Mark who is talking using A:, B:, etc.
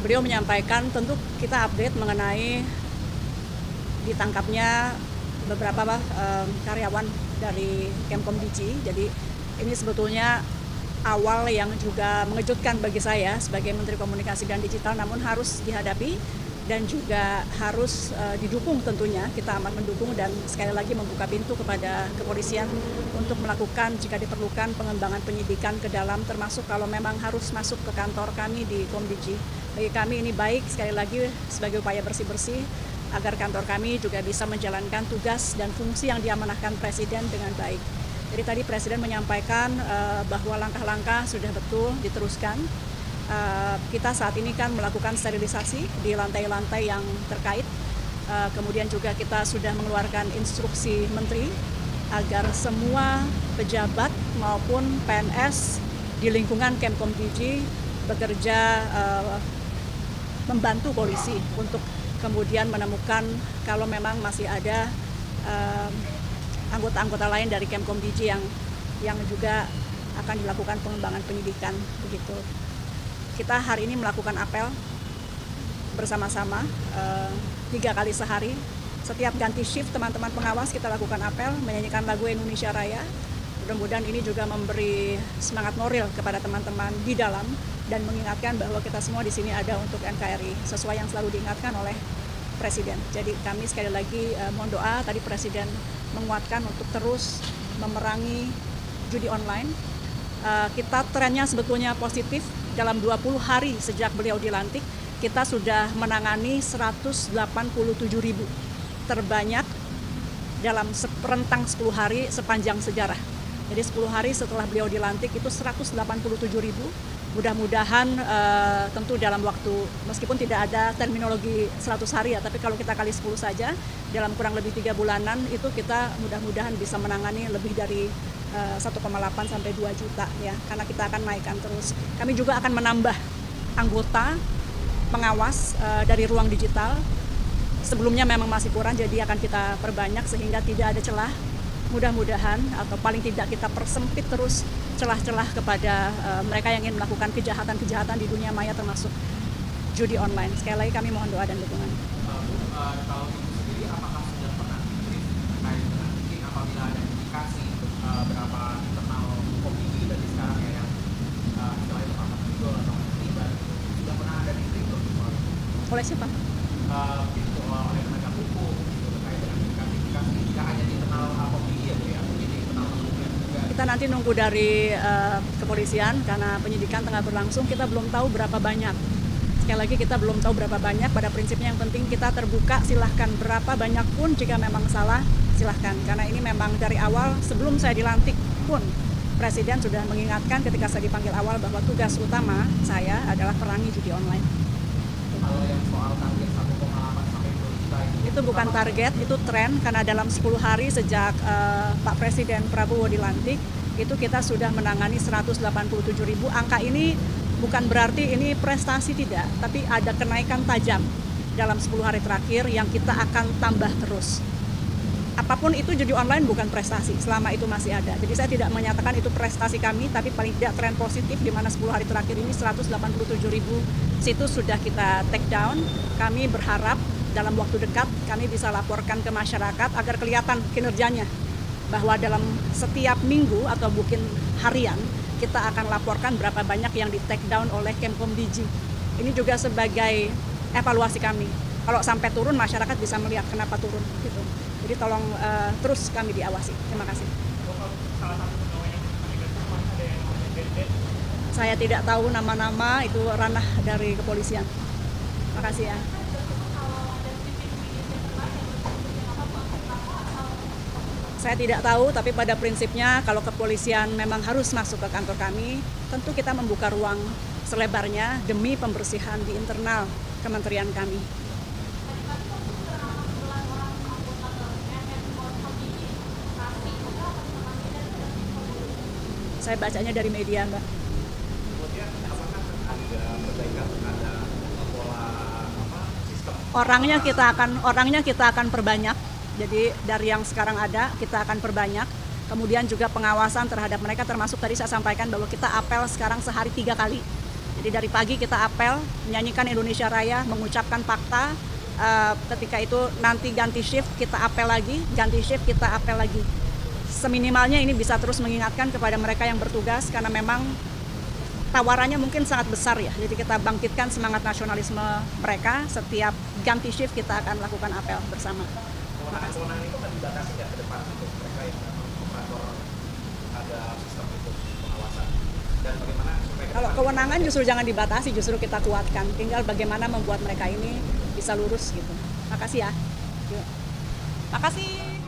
A: Beliau menyampaikan tentu kita update mengenai ditangkapnya beberapa karyawan dari Kemkomdigi. Jadi ini sebetulnya awal yang juga mengejutkan bagi saya sebagai Menteri Komunikasi dan Digital, namun harus dihadapi dan juga harus didukung tentunya. Kita amat mendukung dan sekali lagi membuka pintu kepada kepolisian untuk melakukan jika diperlukan pengembangan penyidikan ke dalam, termasuk kalau memang harus masuk ke kantor kami di Komdigi. Bagi kami ini baik sekali lagi sebagai upaya bersih-bersih agar kantor kami juga bisa menjalankan tugas dan fungsi yang diamanahkan Presiden dengan baik. Jadi tadi Presiden menyampaikan bahwa langkah-langkah sudah betul diteruskan. Kita saat ini kan melakukan sterilisasi di lantai-lantai yang terkait. Kemudian juga kita sudah mengeluarkan instruksi Menteri agar semua pejabat maupun PNS di lingkungan Kemkomdigi bekerja membantu polisi untuk kemudian menemukan kalau memang masih ada anggota-anggota lain dari Kemkomdigi yang juga akan dilakukan pengembangan penyidikan begitu. Kita hari ini melakukan apel bersama-sama 3 kali sehari. Setiap ganti shift teman-teman pengawas kita lakukan apel, menyanyikan lagu Indonesia Raya. Mudah-mudahan ini juga memberi semangat moral kepada teman-teman di dalam dan mengingatkan bahwa kita semua di sini ada untuk NKRI sesuai yang selalu diingatkan oleh Presiden. Jadi kami sekali lagi mohon doa, tadi Presiden menguatkan untuk terus memerangi judi online. Kita trennya sebetulnya positif. Dalam 20 hari sejak beliau dilantik, kita sudah menangani 187.000, terbanyak dalam rentang 10 hari sepanjang sejarah. Jadi 10 hari setelah beliau dilantik itu 187.000. Mudah-mudahan tentu dalam waktu, meskipun tidak ada terminologi 100 hari ya, tapi kalau kita kali 10 saja, dalam kurang lebih 3 bulanan itu kita mudah-mudahan bisa menangani lebih dari 1,8 sampai 2 juta ya, karena kita akan naikkan terus. Kami juga akan menambah anggota pengawas dari ruang digital. Sebelumnya memang masih kurang, jadi akan kita perbanyak sehingga tidak ada celah. Mudah-mudahan atau paling tidak kita persempit terus celah-celah kepada mereka yang ingin melakukan kejahatan-kejahatan di dunia maya termasuk judi online. Sekali lagi kami mohon doa dan dukungan.
B: Kalau itu sendiri apakah sudah pernah diberi terkait dengan mungkin apabila ada indikasi berapa internal Komdigi dari sekarang ya yang istilahnya terpapar pinjol atau terlibat, sudah pernah ada diberi soal
A: Oleh siapa?
B: oleh penegak hukum terkait dengan indikasi jika hanya di internal Komdigi ya Bu ya, mungkin di internal kementerian juga.
A: Kita nanti nunggu dari kepolisian karena penyidikan tengah berlangsung, kita belum tahu berapa banyak. Sekali lagi kita belum tahu berapa banyak, pada prinsipnya yang penting kita terbuka, silahkan berapa banyak pun jika memang salah, silahkan. Karena ini memang dari awal sebelum saya dilantik pun Presiden sudah mengingatkan ketika saya dipanggil awal bahwa tugas utama saya adalah perangi judi online.
B: Kalau yang soal target 1,8 sampai 2 juta
A: Itu bukan target, itu tren karena dalam 10 hari sejak Pak Presiden Prabowo dilantik, itu kita sudah menangani 187.000. Angka ini bukan berarti ini prestasi tidak, tapi ada kenaikan tajam dalam 10 hari terakhir yang kita akan tambah terus. Apapun itu judi online bukan prestasi, selama itu masih ada. Jadi saya tidak menyatakan itu prestasi kami, tapi paling tidak tren positif di mana 10 hari terakhir ini 187.000 situs sudah kita take down. Kami berharap dalam waktu dekat kami bisa laporkan ke masyarakat agar kelihatan kinerjanya. Bahwa dalam setiap minggu atau mungkin harian, kita akan laporkan berapa banyak yang di take down oleh Kemkomdigi. Ini juga sebagai evaluasi kami. Kalau sampai turun, masyarakat bisa melihat kenapa turun. Gitu. Jadi tolong terus kami diawasi. Terima kasih. Saya tidak tahu nama-nama, itu ranah dari kepolisian. Terima kasih ya. Saya tidak tahu, tapi pada prinsipnya kalau kepolisian memang harus masuk ke kantor kami, tentu kita membuka ruang selebarnya demi pembersihan di internal kementerian kami. Saya bacanya dari media, Mbak.
B: kemudian apakah ada perbaikan, ada pola sistem
A: Orangnya kita akan perbanyak. Jadi dari yang sekarang ada kita akan perbanyak. Kemudian juga pengawasan terhadap mereka, termasuk tadi saya sampaikan bahwa kita apel sekarang sehari 3 kali. Jadi dari pagi kita apel, menyanyikan Indonesia Raya, mengucapkan fakta. Ketika itu nanti ganti shift kita apel lagi, ganti shift kita apel lagi. Seminimalnya ini bisa terus mengingatkan kepada mereka yang bertugas karena memang tawarannya mungkin sangat besar ya. Jadi kita bangkitkan semangat nasionalisme mereka. Setiap ganti shift kita akan lakukan apel bersama.
B: Kewenangan itu kan dibatasi nggak ke depan untuk mereka yang memang operator ada sistem itu pengawasan, dan bagaimana supaya
A: Kalau kewenangan justru jangan dibatasi, justru kita kuatkan. Tinggal bagaimana membuat mereka ini bisa lurus gitu. Makasih ya. Yuk. Makasih.